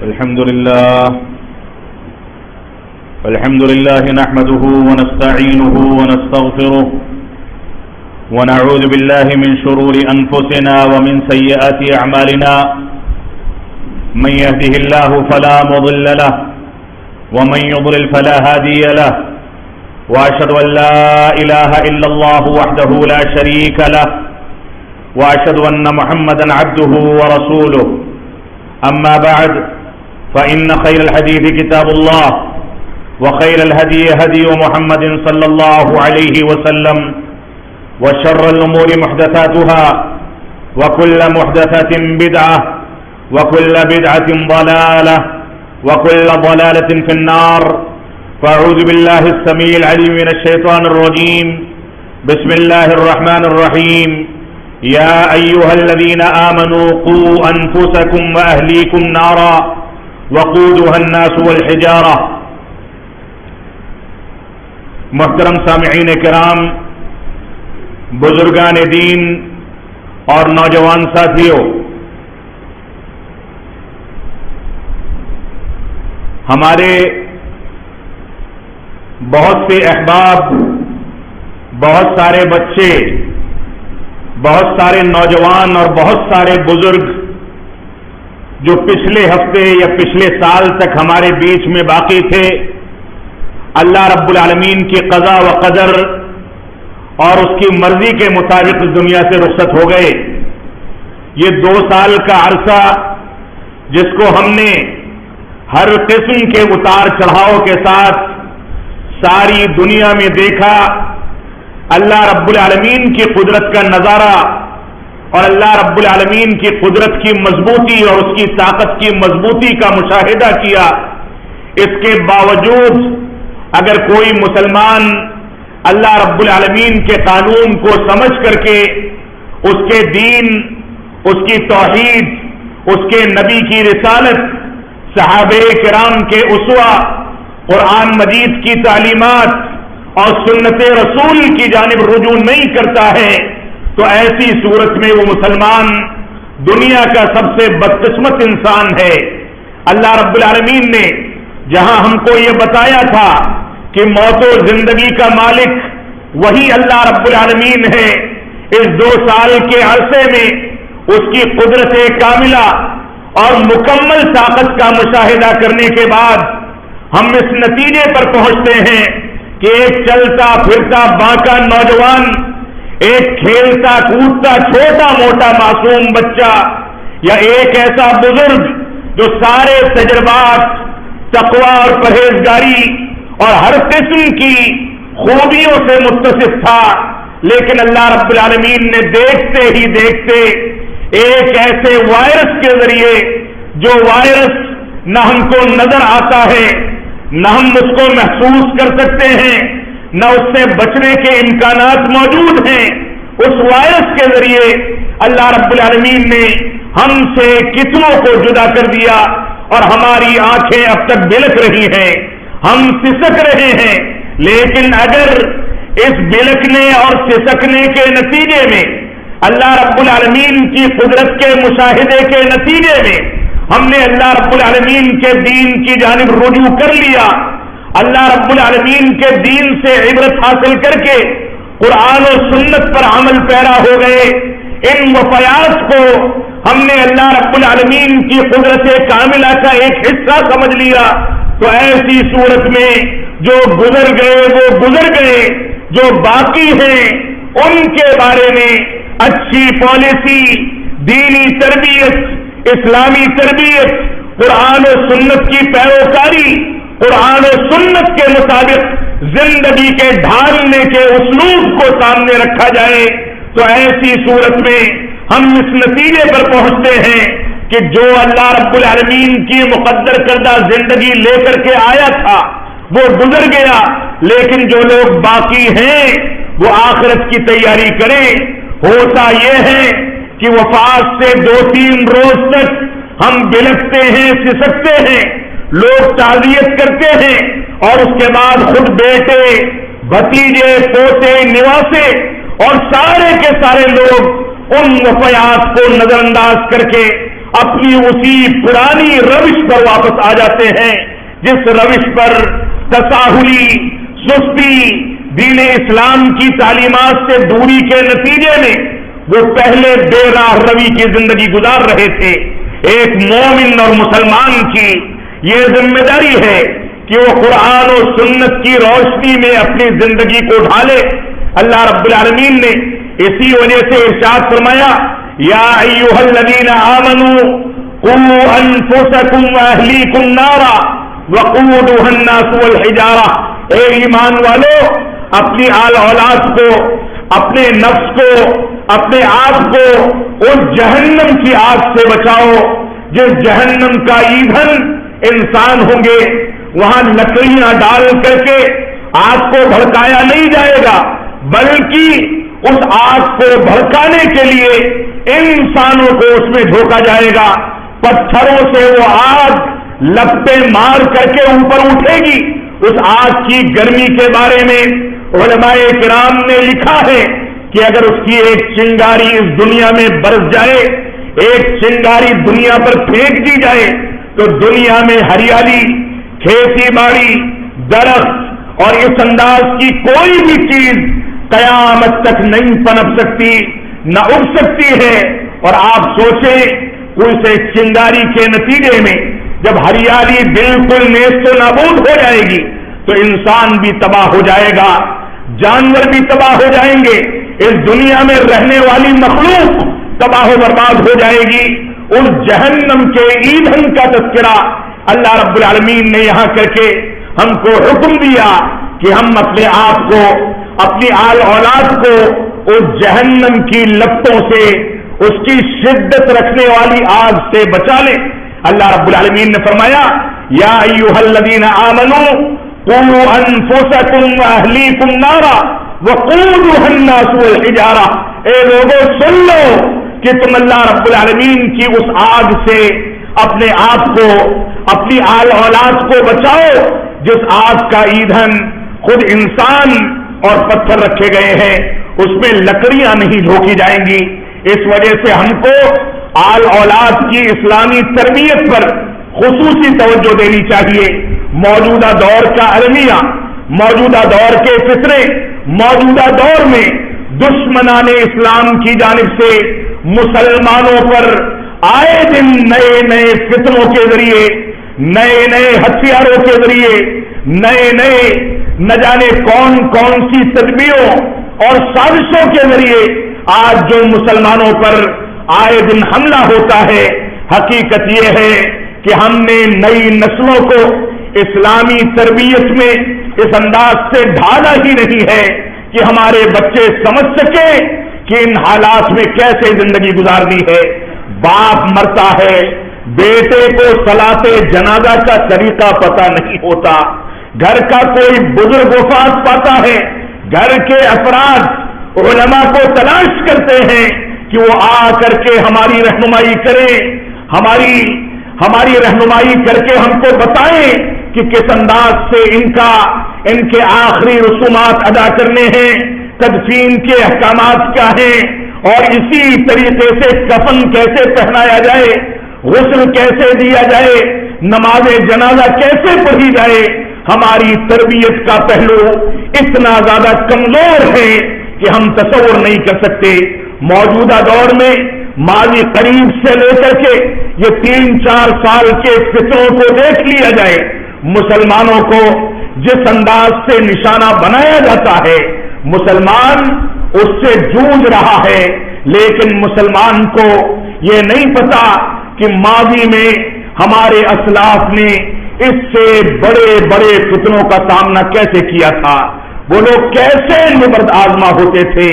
الحمد لله نحمده ونستعينه ونستغفره ونعوذ بالله من شرور أنفسنا ومن سيئات أعمالنا من يهده الله فلا مضل له ومن يضلل فلا هادي له وأشهد أن لا إله إلا الله وحده لا شريك له وأشهد أن محمدا عبده ورسوله أما بعد فإن خير الحديث كتاب الله وخير الهدي هدي محمد صلى الله عليه وسلم وشر الأمور محدثاتها وكل محدثة بدعة وكل بدعة ضلالة وكل ضلالة في النار فأعوذ بالله السميع العليم من الشيطان الرجيم بسم الله الرحمن الرحيم يا أيها الذين آمنوا قوا أنفسكم وأهليكم نارا وقودها الناس والحجارة. محترم سامعین کرام، بزرگان دین اور نوجوان ساتھیوں، ہمارے بہت سے احباب، بہت سارے بچے، بہت سارے نوجوان اور بہت سارے بزرگ جو پچھلے ہفتے یا پچھلے سال تک ہمارے بیچ میں باقی تھے، اللہ رب العالمین کی قضا و قدر اور اس کی مرضی کے مطابق اس دنیا سے رخصت ہو گئے. یہ 2 سال کا عرصہ جس کو ہم نے ہر قسم کے اتار چڑھاؤ کے ساتھ ساری دنیا میں دیکھا، اللہ رب العالمین کی قدرت کا نظارہ اور اللہ رب العالمین کی قدرت کی مضبوطی اور اس کی طاقت کی مضبوطی کا مشاہدہ کیا. اس کے باوجود اگر کوئی مسلمان اللہ رب العالمین کے قانون کو سمجھ کر کے اس کے دین، اس کی توحید، اس کے نبی کی رسالت، صحابہ کرام کے اسوہ، قرآن مجید کی تعلیمات اور سنت رسول کی جانب رجوع نہیں کرتا ہے تو ایسی صورت میں وہ مسلمان دنیا کا سب سے بدقسمت انسان ہے. اللہ رب العالمین نے جہاں ہم کو یہ بتایا تھا کہ موت و زندگی کا مالک وہی اللہ رب العالمین ہے، اس 2 سال کے عرصے میں اس کی قدرت کاملہ اور مکمل طاقت کا مشاہدہ کرنے کے بعد ہم اس نتیجے پر پہنچتے ہیں کہ ایک چلتا پھرتا باقا نوجوان، ایک کھیلتا کودتا چھوٹا موٹا معصوم بچہ یا ایک ایسا بزرگ جو سارے تجربات، تقوی اور پرہیزگاری اور ہر قسم کی خوبیوں سے متصف تھا، لیکن اللہ رب العالمین نے دیکھتے ہی دیکھتے ایک ایسے وائرس کے ذریعے جو وائرس نہ ہم کو نظر آتا ہے، نہ ہم اس کو محسوس کر سکتے ہیں، نہ اس سے بچنے کے امکانات موجود ہیں، اس وائرس کے ذریعے اللہ رب العالمین نے ہم سے کتنوں کو جدا کر دیا اور ہماری آنکھیں اب تک بلک رہی ہیں، ہم سسک رہے ہیں. لیکن اگر اس بلکنے اور سسکنے کے نتیجے میں اللہ رب العالمین کی قدرت کے مشاہدے کے نتیجے میں ہم نے اللہ رب العالمین کے دین کی جانب رجوع کر لیا، اللہ رب العالمین کے دین سے عبرت حاصل کر کے قرآن و سنت پر عمل پیرا ہو گئے، ان وفیات کو ہم نے اللہ رب العالمین کی قدرت کاملہ کا ایک حصہ سمجھ لیا، تو ایسی صورت میں جو گزر گئے وہ گزر گئے، جو باقی ہیں ان کے بارے میں اچھی پالیسی، دینی تربیت، اسلامی تربیت، قرآن و سنت کی پیروکاری، قرآن و سنت کے مطابق زندگی کے ڈھالنے کے اسلوب کو سامنے رکھا جائے. تو ایسی صورت میں ہم اس نتیجے پر پہنچتے ہیں کہ جو اللہ رب العالمین کی مقدر کردہ زندگی لے کر کے آیا تھا وہ گزر گیا، لیکن جو لوگ باقی ہیں وہ آخرت کی تیاری کریں. ہوتا یہ ہے کہ وفات سے 2-3 روز تک ہم بلکتے ہیں، سسکتے ہیں، لوگ تعزیت کرتے ہیں اور اس کے بعد خود بیٹے، بھتیجے، پوتے، نواسے اور سارے کے سارے لوگ ان وفیات کو نظر انداز کر کے اپنی اسی پرانی روش پر واپس آ جاتے ہیں جس روش پر تساہلی، سستی، دین اسلام کی تعلیمات سے دوری کے نتیجے میں وہ پہلے بے راہ روی کی زندگی گزار رہے تھے۔ ایک مومن اور مسلمان کی یہ ذمہ داری ہے کہ وہ قرآن و سنت کی روشنی میں اپنی زندگی کو ڈھالے۔ اللہ رب العالمین نے اسی وجہ سے ارشاد فرمایا، یا ایھا الذین آمنوا قوا انفسکم واہلیکم نارا وقودھا الناس والحجارہ، اے ایمان والو، اپنی آل اولاد کو، اپنے نفس کو، اپنے آپ کو اس جہنم کی آگ سے بچاؤ جس جہنم کا ایندھن انسان ہوں گے۔ وہاں لکڑیاں ڈال کر کے آگ کو بھڑکایا نہیں جائے گا، بلکہ اس آگ کو بھڑکانے کے لیے انسانوں کو اس میں جھونکا جائے گا۔ پتھروں سے وہ آگ لپٹیں مار کر کے اوپر اٹھے گی۔ اس آگ کی گرمی کے بارے میں علماء کرام نے لکھا ہے کہ اگر اس کی ایک چنگاری اس دنیا میں برس جائے، ایک چنگاری دنیا پر پھینک دی جائے، تو دنیا میں ہریالی، کھیتی باڑی، درخت اور اس انداز کی کوئی بھی چیز قیامت تک نہیں پنپ سکتی، نہ اگ سکتی ہے۔ اور آپ سوچیں کوئی سے چنگاری کے نتیجے میں جب ہریالی بالکل نیست و نابود ہو جائے گی تو انسان بھی تباہ ہو جائے گا، جانور بھی تباہ ہو جائیں گے، اس دنیا میں رہنے والی مخلوق تباہ و برباد ہو جائے گی۔ اس جہنم کے ایندھن کا تذکرہ اللہ رب العالمین نے یہاں کر کے ہم کو حکم دیا کہ ہم اپنے آپ کو، اپنی آل اولاد کو اس جہنم کی لپٹوں سے، اس کی شدت رکھنے والی آگ سے بچا لیں۔ اللہ رب العالمین نے فرمایا، یا ایھا الذین آمنوا قوا انفسکم واہلیکم نارا وقودھا الناس والحجارہ، اے لوگوں سن لو کہ تم اللہ رب العالمین کی اس آگ سے اپنے آپ کو، اپنی آل اولاد کو بچاؤ جس آگ کا ایندھن خود انسان اور پتھر رکھے گئے ہیں، اس میں لکڑیاں نہیں جھونکی جائیں گی۔ اس وجہ سے ہم کو آل اولاد کی اسلامی تربیت پر خصوصی توجہ دینی چاہیے۔ موجودہ دور کا المیہ، موجودہ دور کے فتنے، موجودہ دور میں دشمنان اسلام کی جانب سے مسلمانوں پر آئے دن نئے نئے فتنوں کے ذریعے، نئے نئے ہتھیاروں کے ذریعے، نئے نئے نہ جانے کون کون سی تدبیروں اور سازشوں کے ذریعے آج جو مسلمانوں پر آئے دن حملہ ہوتا ہے، حقیقت یہ ہے کہ ہم نے نئی نسلوں کو اسلامی تربیت میں اس انداز سے ڈھالا ہی نہیں ہے کہ ہمارے بچے سمجھ سکیں کہ ان حالات میں کیسے زندگی گزارنی ہے۔ باپ مرتا ہے، بیٹے کو صلاۃ جنازہ کا طریقہ پتہ نہیں ہوتا، گھر کا کوئی بزرگ وفات پاتا ہے، گھر کے افراد علماء کو تلاش کرتے ہیں کہ وہ آ کر کے ہماری رہنمائی کریں، ہماری رہنمائی کر کے ہم کو بتائیں کہ کس انداز سے ان کے آخری رسومات ادا کرنے ہیں، تدفین کے احکامات کیا ہیں، اور اسی طریقے سے کفن کیسے پہنایا جائے، غسل کیسے دیا جائے، نماز جنازہ کیسے پڑھی جائے۔ ہماری تربیت کا پہلو اتنا زیادہ کمزور ہے کہ ہم تصور نہیں کر سکتے۔ موجودہ دور میں ماضی قریب سے لے کر کے یہ 3-4 سال کے فتنوں کو دیکھ لیا جائے، مسلمانوں کو جس انداز سے نشانہ بنایا جاتا ہے، مسلمان اس سے جوجھ رہا ہے، لیکن مسلمان کو یہ نہیں پتا کہ ماضی میں ہمارے اسلاف نے اس سے بڑے بڑے فتنوں کا سامنا کیسے کیا تھا، وہ لوگ کیسے نبرد آزما ہوتے تھے،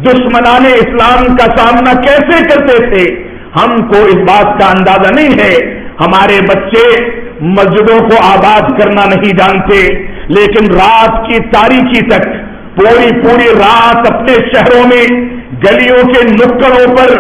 دشمنان اسلام کا سامنا کیسے کرتے تھے۔ ہم کو اس بات کا اندازہ نہیں ہے۔ ہمارے بچے مسجدوں کو آباد کرنا نہیں جانتے، لیکن رات کی تاریکی تک پوری رات اپنے شہروں میں، گلیوں کے نکڑوں پر،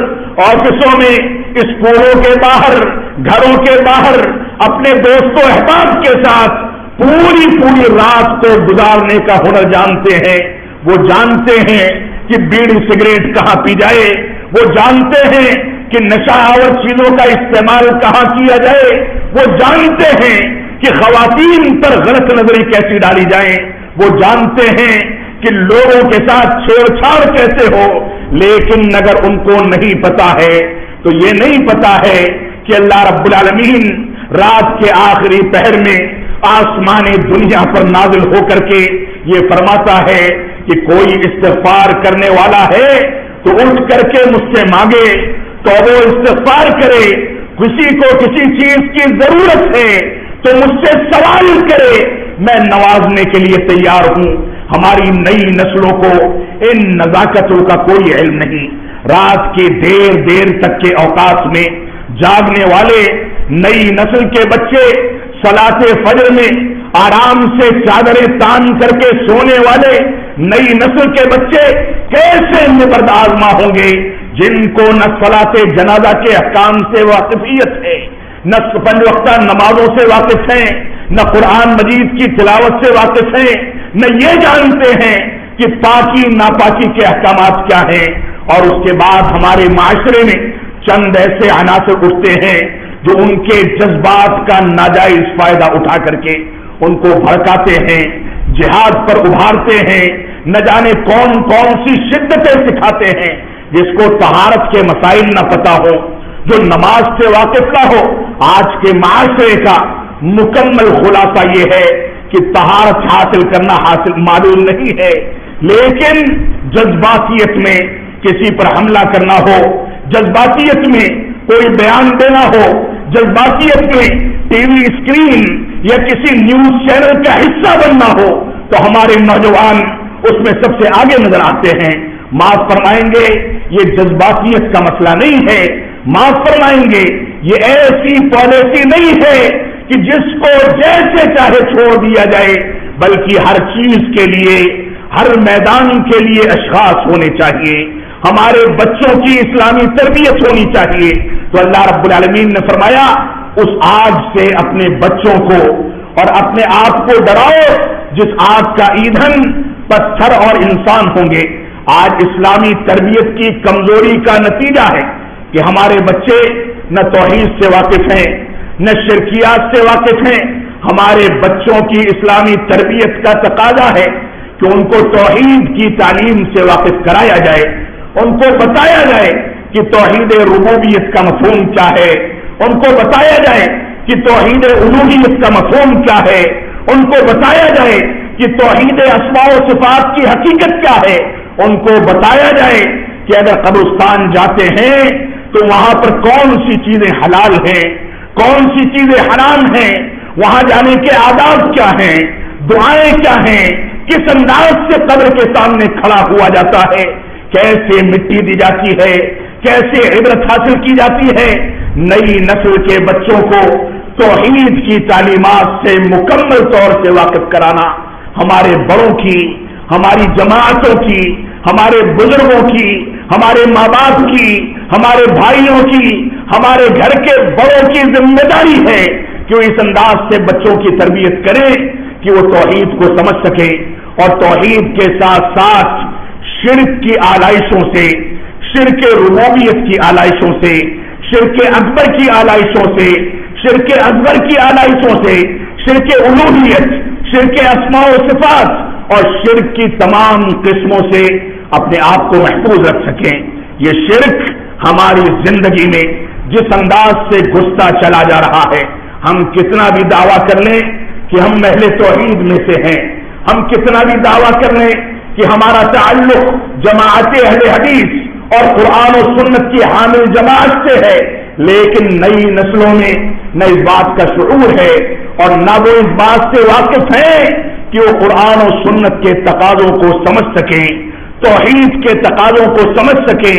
آفسوں میں، اسکولوں کے باہر، گھروں کے باہر اپنے دوستوں احباب کے ساتھ پوری رات کو گزارنے کا ہنر جانتے ہیں۔ وہ جانتے ہیں کہ بیڑی سگریٹ کہاں پی جائے، وہ جانتے ہیں کہ نشہ آور چیزوں کا استعمال کہاں کیا جائے، وہ جانتے ہیں کہ خواتین پر غلط نظری کیسی ڈالی جائے، وہ جانتے ہیں کہ لوگوں کے ساتھ چھیڑ چھاڑ کیسے ہو، لیکن اگر ان کو نہیں پتا ہے تو یہ نہیں پتا ہے کہ اللہ رب العالمین رات کے آخری پہر میں آسمان دنیا پر نازل ہو کر کے یہ فرماتا ہے کہ کوئی استغفار کرنے والا ہے تو اٹھ کر کے مجھ سے مانگے، تو وہ استغفار کرے، کسی کو کسی چیز کی ضرورت ہے تو مجھ سے سوال کرے، میں نوازنے کے لیے تیار ہوں۔ ہماری نئی نسلوں کو ان نزاکتوں کا کوئی علم نہیں، رات کے دیر دیر تک کے اوقات میں جاگنے والے نئی نسل کے بچے صلاۃ فجر میں آرام سے چادریں تان کر کے سونے والے نئی نسل کے بچے کیسے نبرد آزما ہوں گے جن کو نہ صلاۃ جنازہ کے احکام سے واقفیت ہے، نہ پنج وقتہ نمازوں سے واقف ہیں، نہ قرآن مجید کی تلاوت سے واقف ہیں، نہ یہ جانتے ہیں کہ پاکی ناپاکی کے احکامات کیا ہیں۔ اور اس کے بعد ہمارے معاشرے میں چند ایسے عناصر اٹھتے ہیں جو ان کے جذبات کا ناجائز فائدہ اٹھا کر کے ان کو بھڑکاتے ہیں، جہاد پر ابھارتے ہیں، نہ جانے کون کون سی شدتیں سکھاتے ہیں، جس کو طہارت کے مسائل نہ پتا ہو، جو نماز سے واقف نہ ہو۔ آج کے معاشرے کا مکمل خلاصہ یہ ہے کہ طہارت حاصل کرنا معلوم نہیں ہے، لیکن جذباتیت میں کسی پر حملہ کرنا ہو، جذباتیت میں کوئی بیان دینا ہو، جذباتیت میں ٹی وی اسکرین یا کسی نیوز چینل کا حصہ بننا ہو، تو ہمارے نوجوان اس میں سب سے آگے نظر آتے ہیں۔ معاف فرمائیں گے، یہ جذباتیت کا مسئلہ نہیں ہے، معاف فرمائیں گے، یہ ایسی پالیسی نہیں ہے کہ جس کو جیسے چاہے چھوڑ دیا جائے، بلکہ ہر چیز کے لیے، ہر میدان کے لیے اشخاص ہونے چاہیے، ہمارے بچوں کی اسلامی تربیت ہونی چاہیے۔ تو اللہ رب العالمین نے فرمایا اس آگ سے اپنے بچوں کو اور اپنے آپ کو ڈراؤ جس آگ کا ایندھن پتھر اور انسان ہوں گے۔ آج اسلامی تربیت کی کمزوری کا نتیجہ ہے کہ ہمارے بچے نہ توحید سے واقف ہیں، نہ شرکیات سے واقف ہیں۔ ہمارے بچوں کی اسلامی تربیت کا تقاضا ہے کہ ان کو توحید کی تعلیم سے واقف کرایا جائے، ان کو بتایا جائے کہ توحید ربوبیت کا مفہوم کیا ہے، ان کو بتایا جائے کہ توحید الوہیت کا مفہوم کیا ہے، ان کو بتایا جائے کہ توحید اسماء و صفات کی حقیقت کیا ہے، ان کو بتایا جائے کہ اگر قبرستان جاتے ہیں تو وہاں پر کون سی چیزیں حلال ہیں، کون سی چیزیں حرام ہیں، وہاں جانے کے آداب کیا ہیں، دعائیں کیا ہیں، کس انداز سے قبر کے سامنے کھڑا ہوا جاتا ہے، کیسے مٹی دی جاتی ہے، کیسے عبرت حاصل کی جاتی ہے۔ نئی نسل کے بچوں کو توحید کی تعلیمات سے مکمل طور سے واقف کرانا ہمارے بڑوں کی، ہماری جماعتوں کی، ہمارے بزرگوں کی، ہمارے ماں باپ کی، ہمارے بھائیوں کی، ہمارے گھر کے بڑوں کی ذمہ داری ہے کہ وہ اس انداز سے بچوں کی تربیت کریں کہ وہ توحید کو سمجھ سکے اور توحید کے ساتھ ساتھ شرک کی آلائشوں سے، شرک ربوبیت کی آلائشوں سے، شرک اکبر کی آلائشوں سے، شرک اکبر کی آلائشوں سے، شرک الوہیت، شرک اسماء و صفات اور شرک کی تمام قسموں سے اپنے آپ کو محفوظ رکھ سکیں۔ یہ شرک ہماری زندگی میں جس انداز سے گھستا چلا جا رہا ہے، ہم کتنا بھی دعویٰ کر لیں کہ ہم اہل توحید میں سے ہیں، ہم کتنا بھی دعویٰ کر لیں کہ ہمارا تعلق جماعت اہل حدیث اور قرآن و سنت کی حامل جماعت سے ہے، لیکن نئی نسلوں میں نہ اس بات کا شعور ہے اور نہ وہ اس بات سے واقف ہیں کہ وہ قرآن و سنت کے تقاضوں کو سمجھ سکیں، توحید کے تقاضوں کو سمجھ سکیں،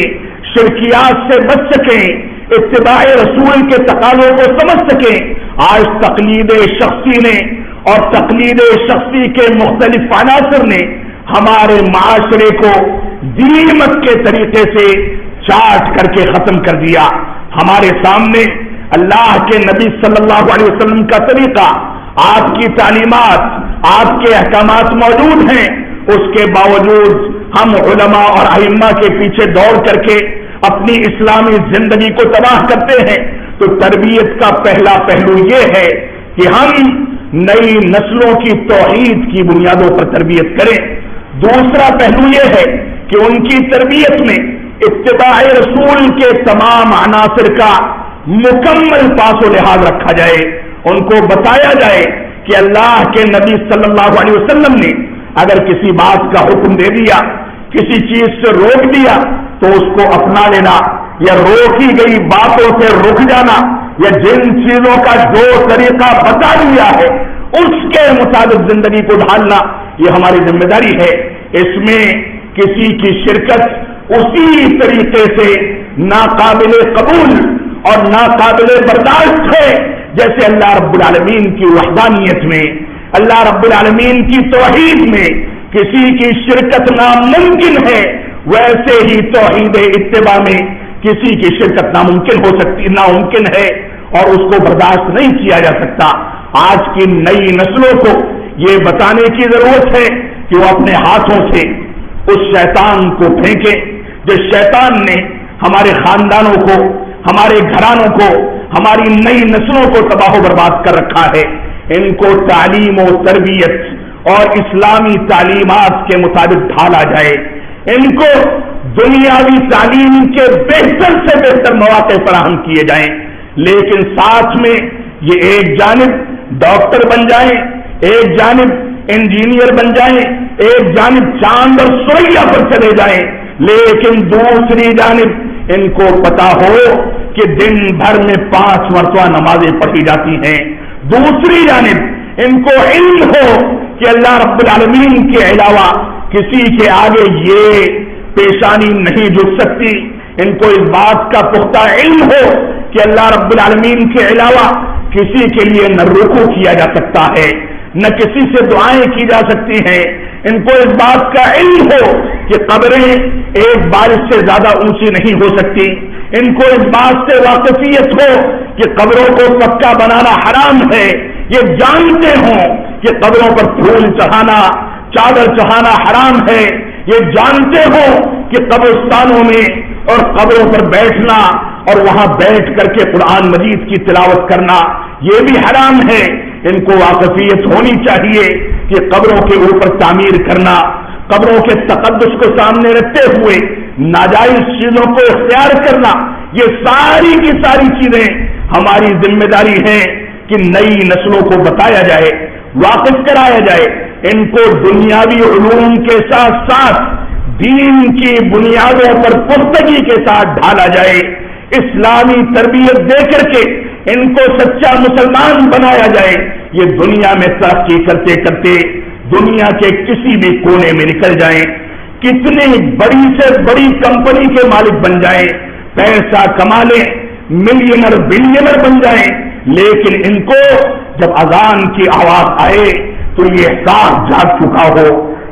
شرکیات سے بچ سکیں، اتباع رسول کے تقاضوں کو سمجھ سکیں۔ آج تقلید شخصی نے اور تقلید شخصی کے مختلف عناصر نے ہمارے معاشرے کو دیمک کے طریقے سے چاٹ کر کے ختم کر دیا۔ ہمارے سامنے اللہ کے نبی صلی اللہ علیہ وسلم کا طریقہ، آپ کی تعلیمات، آپ کے احکامات موجود ہیں، اس کے باوجود ہم علماء اور ائمہ کے پیچھے دوڑ کر کے اپنی اسلامی زندگی کو تباہ کرتے ہیں، تو تربیت کا پہلا پہلو یہ ہے کہ ہم نئی نسلوں کی توحید کی بنیادوں پر تربیت کریں۔ دوسرا پہلو یہ ہے کہ ان کی تربیت میں اتباع رسول کے تمام عناصر کا مکمل پاس و لحاظ رکھا جائے، ان کو بتایا جائے کہ اللہ کے نبی صلی اللہ علیہ وسلم نے اگر کسی بات کا حکم دے دیا، کسی چیز سے روک دیا، تو اس کو اپنا لینا، یا روکی گئی باتوں سے رک جانا، یا جن چیزوں کا جو طریقہ بتا دیا ہے اس کے مطابق زندگی کو ڈھالنا، یہ ہماری ذمہ داری ہے۔ اس میں کسی کی شرکت اسی طریقے سے ناقابل قبول اور ناقابل برداشت ہے جیسے اللہ رب العالمین کی وحدانیت میں، اللہ رب العالمین کی توحید میں کسی کی شرکت ناممکن ہے، ویسے ہی توحید اتباع میں کسی کی شرکت ناممکن ہے اور اس کو برداشت نہیں کیا جا سکتا۔ آج کی نئی نسلوں کو یہ بتانے کی ضرورت ہے کہ وہ اپنے ہاتھوں سے اس شیطان کو پھینکیں جس شیطان نے ہمارے خاندانوں کو، ہمارے گھرانوں کو، ہماری نئی نسلوں کو تباہ و برباد کر رکھا ہے۔ ان کو تعلیم و تربیت اور اسلامی تعلیمات کے مطابق ڈھالا جائے، ان کو دنیاوی تعلیم کے بہتر سے بہتر مواقع فراہم کیے جائیں، لیکن ساتھ میں یہ ایک جانب ڈاکٹر بن جائیں، ایک جانب انجینئر بن جائیں، ایک جانب چاند اور سوریا پر چلے جائیں، لیکن دوسری جانب ان کو پتا ہو کہ دن بھر میں 5 مرتبہ نمازیں پڑھی جاتی ہیں، دوسری جانب ان کو علم ہو کہ اللہ رب العالمین کے علاوہ کسی کے آگے یہ پیشانی نہیں جھک سکتی، ان کو اس بات کا پختہ علم ہو کہ اللہ رب العالمین کے علاوہ کسی کے لیے نہ رکوع کیا جا سکتا ہے، نہ کسی سے دعائیں کی جا سکتی ہیں، ان کو اس بات کا علم ہو کہ قبریں ایک بارش سے زیادہ اونچی نہیں ہو سکتی، ان کو اس بات سے واقفیت ہو کہ قبروں کو پکا بنانا حرام ہے، یہ جانتے ہوں کہ قبروں پر پھول چڑھانا، چادر چڑھانا حرام ہے، یہ جانتے ہوں کہ قبرستانوں میں اور قبروں پر بیٹھنا اور وہاں بیٹھ کر کے قرآن مجید کی تلاوت کرنا یہ بھی حرام ہے۔ ان کو واقفیت ہونی چاہیے کہ قبروں کے اوپر تعمیر کرنا، قبروں کے تقدس کو سامنے رکھتے ہوئے ناجائز چیزوں کو اختیار کرنا، یہ ساری کی ساری چیزیں ہماری ذمہ داری ہے کہ نئی نسلوں کو بتایا جائے، واقف کرایا جائے، ان کو دنیاوی علوم کے ساتھ ساتھ دین کی بنیادوں پر پختگی کے ساتھ ڈھالا جائے، اسلامی تربیت دے کر کے ان کو سچا مسلمان بنایا جائے، یہ دنیا میں ترقی کرتے کرتے دنیا کے کسی بھی کونے میں نکل جائیں، کتنی بڑی سے بڑی کمپنی کے مالک بن جائیں، پیسہ کما لیں، ملینر بلینر بن جائیں، لیکن ان کو جب اذان کی آواز آئے تو یہ احساس جاگ چکا ہو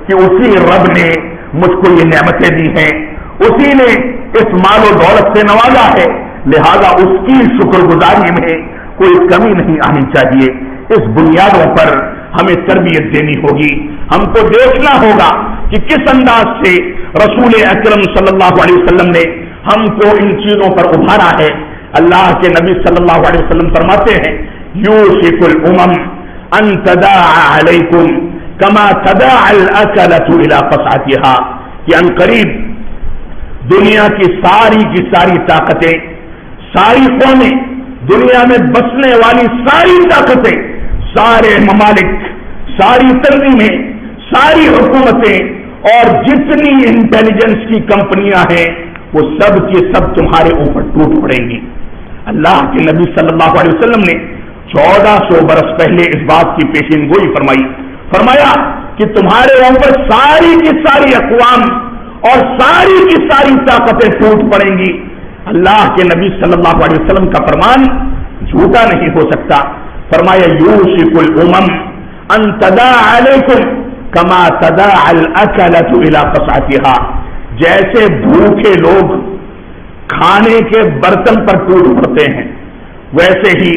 کہ اسی رب نے مجھ کو یہ نعمتیں دی ہیں، اسی نے اس مال و دولت سے نوازا ہے، لہذا اس کی شکر گزاری میں کوئی کمی نہیں آنی چاہیے۔ اس بنیادوں پر ہمیں تربیت دینی ہوگی، ہم کو دیکھنا ہوگا کہ کس انداز سے رسول اکرم صلی اللہ علیہ وسلم نے ہم کو ان چیزوں پر ابھارا ہے۔ اللہ کے نبی صلی اللہ علیہ وسلم فرماتے ہیں یوشک الامم ان تداعى علیکم کما تداعى الاکلۃ الی قصعتها، کہ ان قریب دنیا کی ساری طاقتیں، ساری قومیں، دنیا میں بسنے والی ساری طاقتیں، سارے ممالک، ساری تنظیمیں، ساری حکومتیں اور جتنی انٹیلیجنس کی کمپنیاں ہیں وہ سب کی سب تمہارے اوپر ٹوٹ پڑیں گی۔ اللہ کے نبی صلی اللہ علیہ وسلم نے 1400 برس پہلے اس بات کی پیشین گوئی فرمایا کہ تمہارے اوپر ساری کی ساری اقوام اور ساری کی ساری طاقتیں ٹوٹ پڑیں گی۔ اللہ کے نبی صلی اللہ علیہ وسلم کا فرمان جھوٹا نہیں ہو سکتا۔ فرمایا یوشک الامم ان تداعى علیکم کما تداعى الاکلۃ الی قصعتها، جیسے بھوکے لوگ کھانے کے برتن پر ٹوٹ پڑتے ہیں ویسے ہی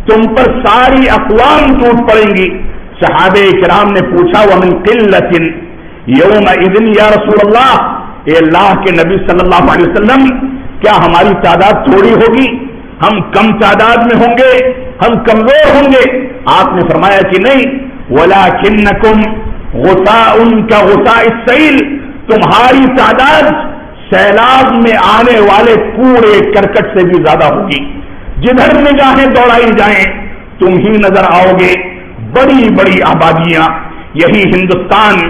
تم پر ساری اقوام ٹوٹ پڑیں گی۔ صحابہ کرام نے پوچھا ومن قلۃ یومئذ یا رسول اللہ، اے اللہ کے نبی صلی اللہ علیہ وسلم کیا ہماری تعداد تھوڑی ہوگی؟ ہم کم تعداد میں ہوں گے؟ ہم کمزور ہوں گے؟ آپ نے فرمایا کہ نہیں، وَلَٰكِنَّكُمْ غُثَاءٌ كَغُثَاءِ السَّيْلِ، تمہاری تعداد سیلاب میں آنے والے کوڑے کرکٹ سے بھی زیادہ ہوگی، جدھر نگاہیں دوڑائی جائیں تم ہی نظر آؤ گے۔ بڑی بڑی آبادیاں، یہی ہندوستان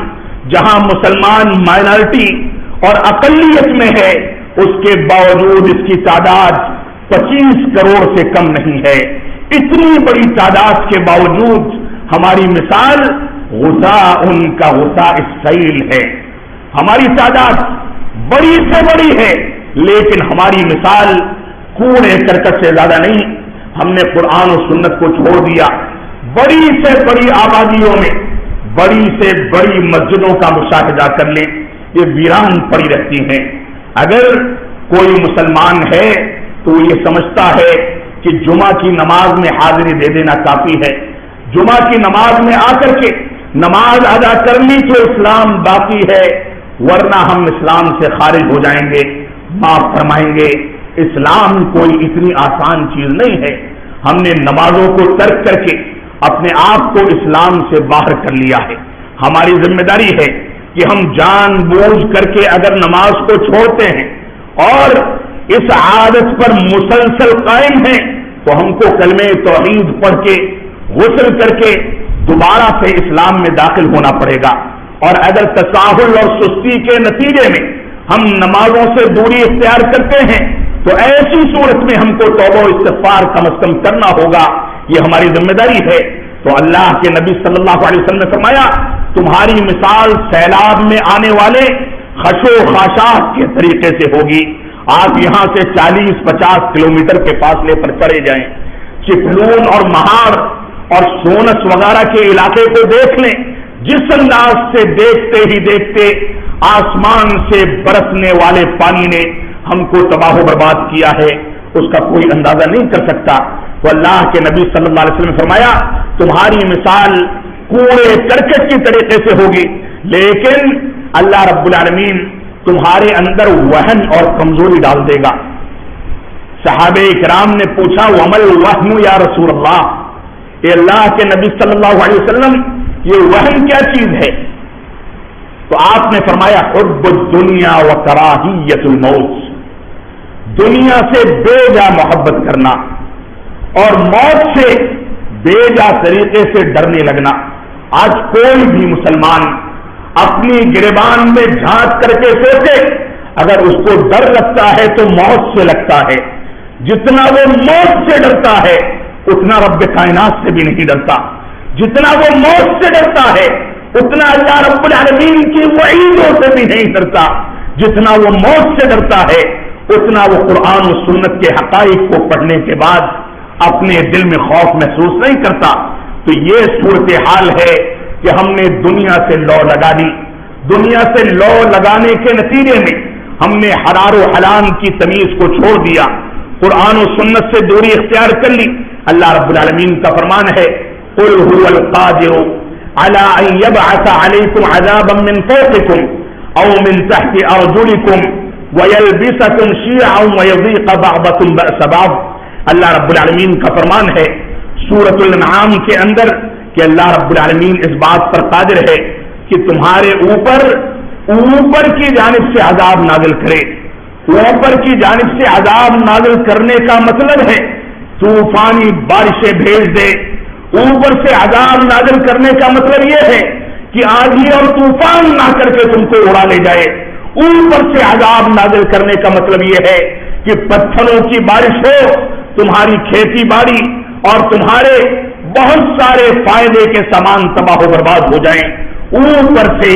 جہاں مسلمان مائنارٹی اور اقلیت میں ہے، اس کے باوجود اس کی تعداد 25 کروڑ سے کم نہیں ہے۔ اتنی بڑی تعداد کے باوجود ہماری مثال غثاء کا غثاء السیل ہے۔ ہماری تعداد بڑی سے بڑی ہے، لیکن ہماری مثال کوڑے کرکٹ سے زیادہ نہیں۔ ہم نے قرآن و سنت کو چھوڑ دیا، بڑی سے بڑی آبادیوں میں بڑی سے بڑی مسجدوں کا مشاہدہ کر لیں، یہ ویران پڑی رہتی ہیں۔ اگر کوئی مسلمان ہے تو یہ سمجھتا ہے کہ جمعہ کی نماز میں حاضری دے دینا کافی ہے، جمعہ کی نماز میں آ کر کے نماز ادا کر لی تو اسلام باقی ہے، ورنہ ہم اسلام سے خارج ہو جائیں گے۔ معاف فرمائیں گے، اسلام کوئی اتنی آسان چیز نہیں ہے۔ ہم نے نمازوں کو ترک کر کے اپنے آپ کو اسلام سے باہر کر لیا ہے۔ ہماری ذمہ داری ہے کہ ہم جان بوجھ کر کے اگر نماز کو چھوڑتے ہیں اور اس عادت پر مسلسل قائم ہیں تو ہم کو کلمہ توحید پڑھ کے غسل کر کے دوبارہ سے اسلام میں داخل ہونا پڑے گا۔ اور اگر تساہل اور سستی کے نتیجے میں ہم نمازوں سے دوری اختیار کرتے ہیں تو ایسی صورت میں ہم کو توبہ و استغفار کم از کم کرنا ہوگا، یہ ہماری ذمہ داری ہے۔ تو اللہ کے نبی صلی اللہ علیہ وسلم نے فرمایا، تمہاری مثال سیلاب میں آنے والے خشو خاشاک کے طریقے سے ہوگی۔ آپ یہاں سے 40-50 کلومیٹر کے فاصلے پر چڑھے جائیں، چپلون اور مہاڑ اور سونس وغیرہ کے علاقے کو دیکھ لیں، جس انداز سے دیکھتے ہی دیکھتے آسمان سے برسنے والے پانی نے ہم کو تباہ و برباد کیا ہے، اس کا کوئی اندازہ نہیں کر سکتا۔ تو اللہ کے نبی صلی اللہ علیہ وسلم نے فرمایا، تمہاری مثال کوڑے کرکٹ کی طریقے سے ہوگی، لیکن اللہ رب العالمین تمہارے اندر وہن اور کمزوری ڈال دے گا۔ صحابہ کرام نے پوچھا، ومل وہن یا رسول اللہ، اے اللہ کے نبی صلی اللہ علیہ وسلم یہ وہن کیا چیز ہے؟ تو آپ نے فرمایا، حب الدنیا و کراہیت الموت، دنیا سے بے جا محبت کرنا اور موت سے بے جا طریقے سے ڈرنے لگنا۔ آج کوئی بھی مسلمان اپنی گریبان میں جھانک کر کے سوچے، اگر اس کو ڈر لگتا ہے تو موت سے لگتا ہے۔ جتنا وہ موت سے ڈرتا ہے اتنا رب کائنات سے بھی نہیں ڈرتا، جتنا وہ موت سے ڈرتا ہے اتنا اللہ رب العالمین کی وعیدوں سے بھی نہیں ڈرتا، جتنا وہ موت سے ڈرتا ہے اتنا وہ قرآن و سنت کے حقائق کو پڑھنے کے بعد اپنے دل میں خوف محسوس نہیں کرتا۔ تو یہ صورتحال ہے کہ ہم نے دنیا سے لو لگا دی، دنیا سے لو لگانے کے نتیجے میں ہم نے حلال و حرام کی تمیز کو چھوڑ دیا، قرآن و سنت سے دوری اختیار کر لی۔ اللہ رب العالمین کا فرمان ہے، قل هو القادر على ان يبعث عليكم عذابا من فوقكم او من تحت ارجلكم ويلبسكم شيعا ويذيق بعضكم بأس بعض۔ اللہ رب العالمین کا فرمان ہے سورۃ الانعام کے اندر کہ اللہ رب العالمین اس بات پر قادر ہے کہ تمہارے اوپر کی جانب سے عذاب نازل کرے۔ اوپر کی جانب سے عذاب نازل کرنے کا مطلب ہے طوفانی بارشیں بھیج دے۔ اوپر سے عذاب نازل کرنے کا مطلب یہ ہے کہ آندھی اور طوفان نہ کر کے تم کو اڑا لے جائے۔ اوپر سے عذاب نازل کرنے کا مطلب یہ ہے کہ پتھروں کی بارش ہو، تمہاری کھیتی باڑی اور تمہارے بہت سارے فائدے کے سامان تباہ و برباد ہو جائیں۔ اوپر سے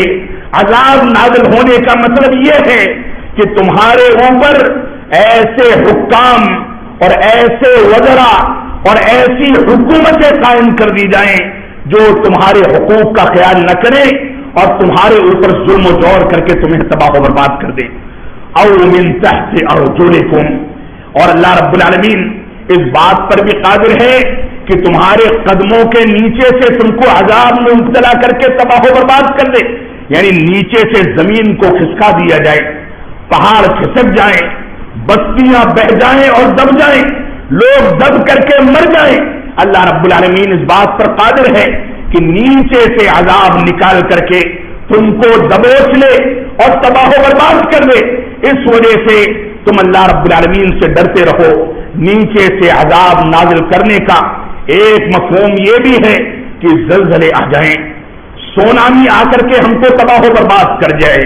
عذاب نازل ہونے کا مطلب یہ ہے کہ تمہارے اوپر ایسے حکام اور ایسے وزراء اور ایسی حکومتیں قائم کر دی جائیں جو تمہارے حقوق کا خیال نہ کریں اور تمہارے اوپر ظلم و جور کر کے تمہیں تباہ و برباد کر دیں۔ او من تحت ارجلکم، اور اللہ رب العالمین اس بات پر بھی قادر ہے کہ تمہارے قدموں کے نیچے سے تم کو عذاب میں مبتلا کر کے تباہ و برباد کر دے، یعنی نیچے سے زمین کو کھسکا دیا جائے، پہاڑ کھسک جائیں، بستیاں بہ جائیں اور دب جائیں، لوگ دب کر کے مر جائیں، اللہ رب العالمین اس بات پر قادر ہے کہ نیچے سے عذاب نکال کر کے تم کو دبوچ لے اور تباہ و برباد کر دے۔ اس وجہ سے تم اللہ رب العالمین سے ڈرتے رہو۔ نیچے سے عذاب نازل کرنے کا ایک مفہوم یہ بھی ہے کہ زلزلے آ جائیں، سونامی آ کر کے ہم کو تباہ و برباد کر جائے،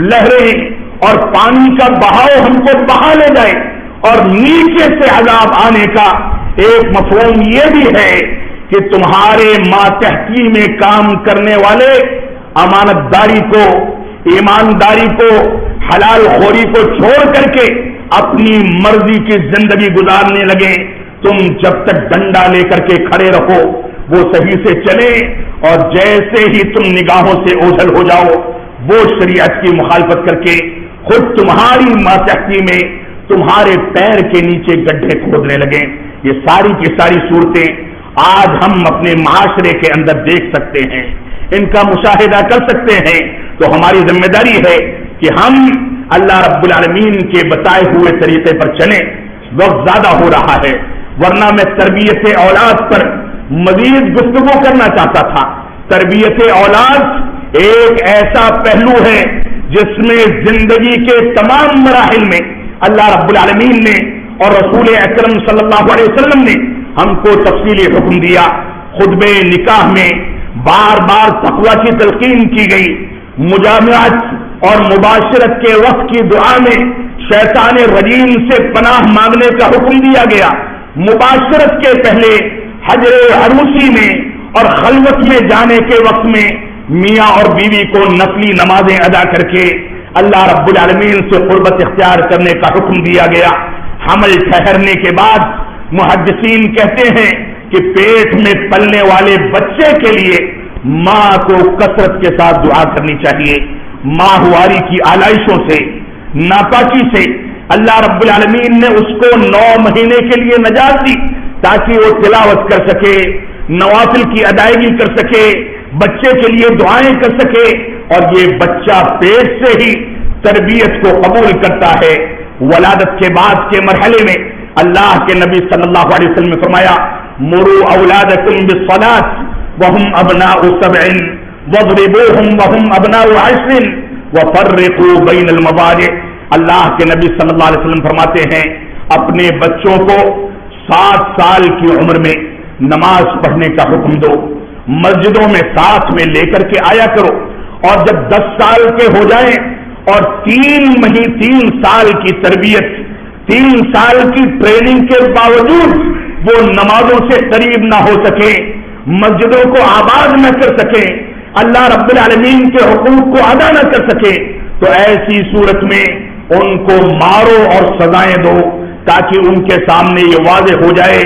لہریں اور پانی کا بہاؤ ہم کو بہا لے جائے، اور نیچے سے عذاب آنے کا ایک مفہوم یہ بھی ہے کہ تمہارے ماتحتی میں کام کرنے والے امانت داری کو، ایمانداری کو، حلال خوری کو چھوڑ کر کے اپنی مرضی کی زندگی گزارنے لگیں۔ تم جب تک ڈنڈا لے کر کے کھڑے رہو وہ صحیح سے چلے، اور جیسے ہی تم نگاہوں سے اوجھل ہو جاؤ وہ شریعت کی مخالفت کر کے خود تمہاری ماتحتی میں تمہارے پیر کے نیچے گڈھے کھودنے لگیں۔ یہ ساری کی ساری صورتیں آج ہم اپنے معاشرے کے اندر دیکھ سکتے ہیں، ان کا مشاہدہ کر سکتے ہیں۔ تو ہماری ذمہ داری ہے کہ ہم اللہ رب العالمین کے بتائے ہوئے طریقے پر چلیں۔ وقت زیادہ ہو رہا ہے، ورنہ میں تربیت اولاد پر مزید گفتگو کرنا چاہتا تھا۔ تربیت اولاد ایک ایسا پہلو ہے جس میں زندگی کے تمام مراحل میں اللہ رب العالمین نے اور رسول اکرم صلی اللہ علیہ وسلم نے ہم کو تفصیلی حکم دیا۔ خطبہ نکاح میں بار بار تقویٰ کی تلقین کی گئی، مجامعت اور مباشرت کے وقت کی دعا میں شیطان رجیم سے پناہ مانگنے کا حکم دیا گیا۔ مباشرت کے پہلے حجر عروسی میں اور خلوت میں جانے کے وقت میں میاں اور بیوی کو نفلی نمازیں ادا کر کے اللہ رب العالمین سے قربت اختیار کرنے کا حکم دیا گیا۔ حمل ٹھہرنے کے بعد محدثین کہتے ہیں کہ پیٹ میں پلنے والے بچے کے لیے ماں کو کثرت کے ساتھ دعا کرنی چاہیے۔ ماہواری کی آلائشوں سے، ناپاکی سے اللہ رب العالمین نے اس کو 9 مہینے کے لیے نجات دی تاکہ وہ تلاوت کر سکے، نوافل کی ادائیگی کر سکے، بچے کے لیے دعائیں کر سکے، اور یہ بچہ پیٹ سے ہی تربیت کو قبول کرتا ہے۔ ولادت کے بعد کے مرحلے میں اللہ کے نبی صلی اللہ علیہ وسلم نے فرمایا مروا اولادکم بالصلاۃ وهم ابناء 7 واضربوهم وهم ابناء 10 وفرقوا بین المضاجع۔ اللہ کے نبی صلی اللہ علیہ وسلم فرماتے ہیں اپنے بچوں کو 7 سال کی عمر میں نماز پڑھنے کا حکم دو، مسجدوں میں ساتھ میں لے کر کے آیا کرو، اور جب 10 سال کے ہو جائیں اور 3 سال کی تربیت، 3 سال کی ٹریننگ کے باوجود وہ نمازوں سے قریب نہ ہو سکے، مسجدوں کو آباد نہ کر سکے، اللہ رب العالمین کے حقوق کو ادا نہ کر سکے، تو ایسی صورت میں ان کو مارو اور سزائیں دو تاکہ ان کے سامنے یہ واضح ہو جائے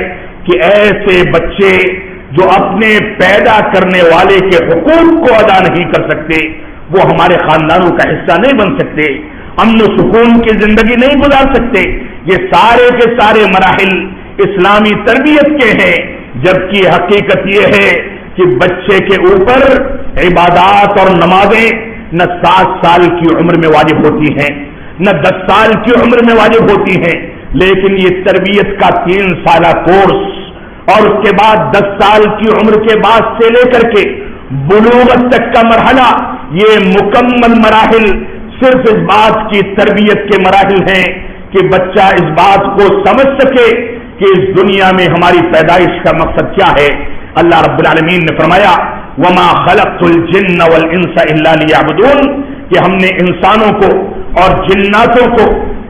کہ ایسے بچے جو اپنے پیدا کرنے والے کے حقوق کو ادا نہیں کر سکتے وہ ہمارے خاندانوں کا حصہ نہیں بن سکتے، امن و سکون کی زندگی نہیں گزار سکتے۔ یہ سارے کے سارے مراحل اسلامی تربیت کے ہیں، جبکہ حقیقت یہ ہے کہ بچے کے اوپر عبادات اور نمازیں نہ 7 سال کی عمر میں واجب ہوتی ہیں، نہ 10 سال کی عمر میں واجب ہوتی ہیں، لیکن یہ تربیت کا 3 سالہ کورس اور اس کے بعد 10 سال کی عمر کے بعد سے لے کر کے بلوغت تک کا مرحلہ، یہ مکمل مراحل صرف اس بات کی تربیت کے مراحل ہیں کہ بچہ اس بات کو سمجھ سکے کہ اس دنیا میں ہماری پیدائش کا مقصد کیا ہے۔ اللہ رب العالمین نے فرمایا وما خلقت الجن والانس الا لیعبدون، کہ ہم نے انسانوں کو اور جناتوں کو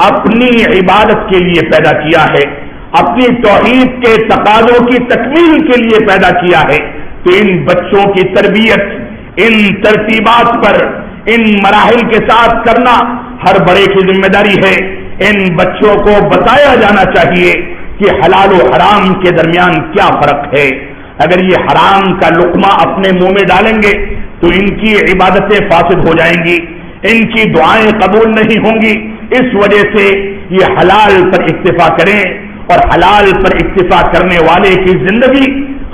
اپنی عبادت کے لیے پیدا کیا ہے، اپنی توحید کے تقاضوں کی تکمیل کے لیے پیدا کیا ہے۔ تو ان بچوں کی تربیت ان ترتیبات پر، ان مراحل کے ساتھ کرنا ہر بڑے کی ذمہ داری ہے۔ ان بچوں کو بتایا جانا چاہیے کہ حلال و حرام کے درمیان کیا فرق ہے۔ اگر یہ حرام کا لقمہ اپنے منہ میں ڈالیں گے تو ان کی عبادتیں فاسد ہو جائیں گی، ان کی دعائیں قبول نہیں ہوں گی۔ اس وجہ سے یہ حلال پر اکتفا کریں، اور حلال پر اکتفا کرنے والے کی زندگی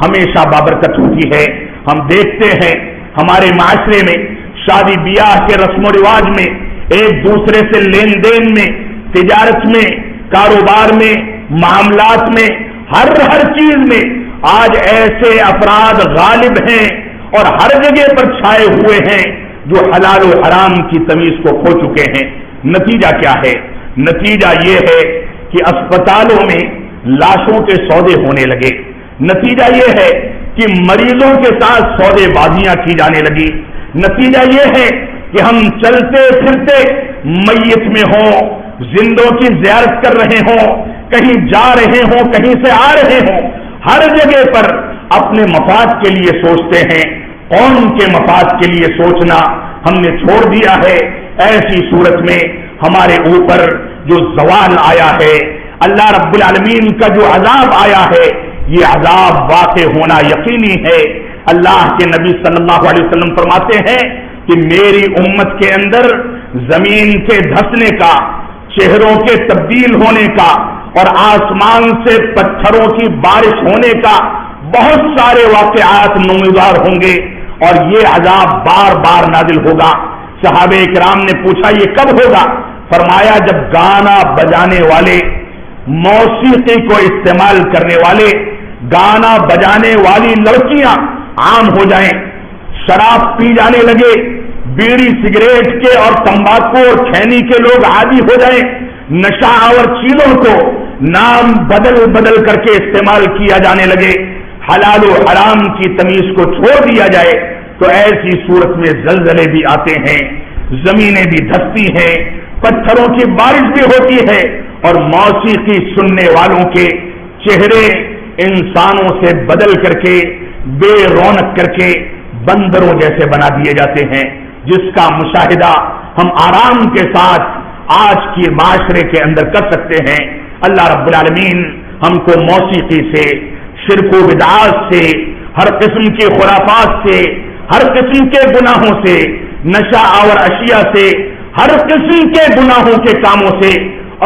ہمیشہ بابرکت ہوتی ہے۔ ہم دیکھتے ہیں ہمارے معاشرے میں شادی بیاہ کے رسم و رواج میں، ایک دوسرے سے لین دین میں تجارت میں، کاروبار میں، معاملات میں، ہر چیز میں آج ایسے افراد غالب ہیں اور ہر جگہ پر چھائے ہوئے ہیں جو حلال و حرام کی تمیز کو کھو چکے ہیں۔ نتیجہ کیا ہے؟ نتیجہ یہ ہے کہ اسپتالوں میں لاشوں کے سودے ہونے لگے، نتیجہ یہ ہے کہ مریضوں کے ساتھ سودے بازیاں کی جانے لگی، نتیجہ یہ ہے کہ ہم چلتے پھرتے میت میں ہوں، زندوں کی زیارت کر رہے ہوں، کہیں جا رہے ہوں، کہیں سے آ رہے ہوں، ہر جگہ پر اپنے مفاد کے لیے سوچتے ہیں، قوم کے مفاد کے لیے سوچنا ہم نے چھوڑ دیا ہے۔ ایسی صورت میں ہمارے اوپر جو زوال آیا ہے، اللہ رب العالمین کا جو عذاب آیا ہے، یہ عذاب واقع ہونا یقینی ہے۔ اللہ کے نبی صلی اللہ علیہ وسلم فرماتے ہیں کہ میری امت کے اندر زمین کے دھسنے کا، چہروں کے تبدیل ہونے کا اور آسمان سے پتھروں کی بارش ہونے کا بہت سارے واقعات نمودار ہوں گے اور یہ عذاب بار بار نازل ہوگا۔ صحابہ کرام نے پوچھا یہ کب ہوگا؟ فرمایا جب گانا بجانے والے، موسیقی کو استعمال کرنے والے، گانا بجانے والی لڑکیاں عام ہو جائیں، شراب پی جانے لگے، بیڑی سگریٹ کے اور تمباکو اور کھینی کے لوگ عادی ہو جائیں، نشہ آور چیزوں کو نام بدل بدل کر کے استعمال کیا جانے لگے، حلال و حرام کی تمیز کو چھوڑ دیا جائے، تو ایسی صورت میں زلزلے بھی آتے ہیں، زمینیں بھی دھستی ہیں، پتھروں کی بارش بھی ہوتی ہے اور موسیقی سننے والوں کے چہرے انسانوں سے بدل کر کے، بے رونق کر کے بندروں جیسے بنا دیے جاتے ہیں، جس کا مشاہدہ ہم آرام کے ساتھ آج کے معاشرے کے اندر کر سکتے ہیں۔ اللہ رب العالمین ہم کو موسیقی سے، شرک و بدعات سے، ہر قسم کے خرافات سے، ہر قسم کے گناہوں سے، نشہ آور اشیاء سے، ہر قسم کے گناہوں کے کاموں سے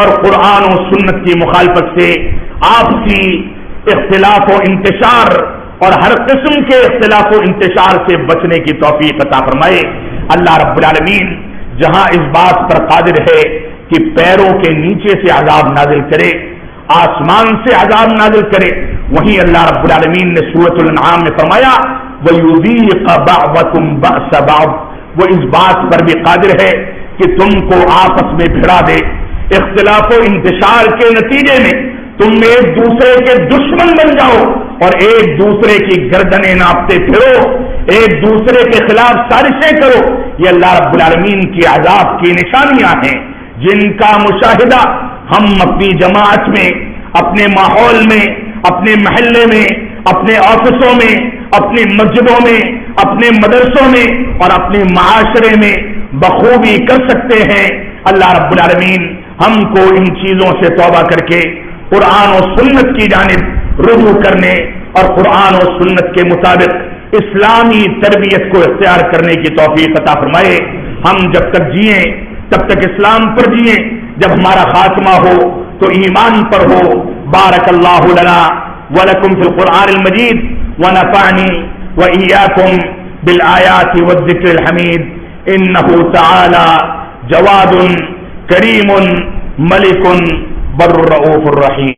اور قرآن و سنت کی مخالفت سے، آپسی اختلاف و انتشار اور ہر قسم کے اختلاف و انتشار سے بچنے کی توفیق عطا فرمائے۔ اللہ رب العالمین جہاں اس بات پر قادر ہے کہ پیروں کے نیچے سے عذاب نازل کرے، آسمان سے عذاب نازل کرے، وہیں اللہ رب العالمین نے سورۃ الانعام میں فرمایا وَيُذِيقَ بَعْضَكُمْ بَأْسَ بَعْضٍ، وہ اس بات پر بھی قادر ہے کہ تم کو آپس میں بھڑا دے، اختلاف و انتشار کے نتیجے میں تم ایک دوسرے کے دشمن بن جاؤ اور ایک دوسرے کی گردنیں ناپتے پھرو، ایک دوسرے کے خلاف سازشیں کرو۔ یہ اللہ رب العالمین کی عذاب کی نشانیاں ہیں جن کا مشاہدہ ہم اپنی جماعت میں، اپنے ماحول میں، اپنے محلے میں، اپنے آفسوں میں، اپنی مسجدوں میں، اپنے مدرسوں میں اور اپنے معاشرے میں بخوبی کر سکتے ہیں۔ اللہ رب العالمین ہم کو ان چیزوں سے توبہ کر کے قرآن و سنت کی جانب رجوع کرنے اور قرآن و سنت کے مطابق اسلامی تربیت کو اختیار کرنے کی توفیق عطا فرمائے۔ ہم جب تک جئیں تب تک اسلام پر جئیں، جب ہمارا خاتمہ ہو تو ایمان پر ہو۔ بارک اللہ لنا ولکم فی القرآن المجید ونفعنی وإیاکم بالآیات والذکر الحمید انہ تعالی جواد کریم ملک بر الرؤوف الرحیم۔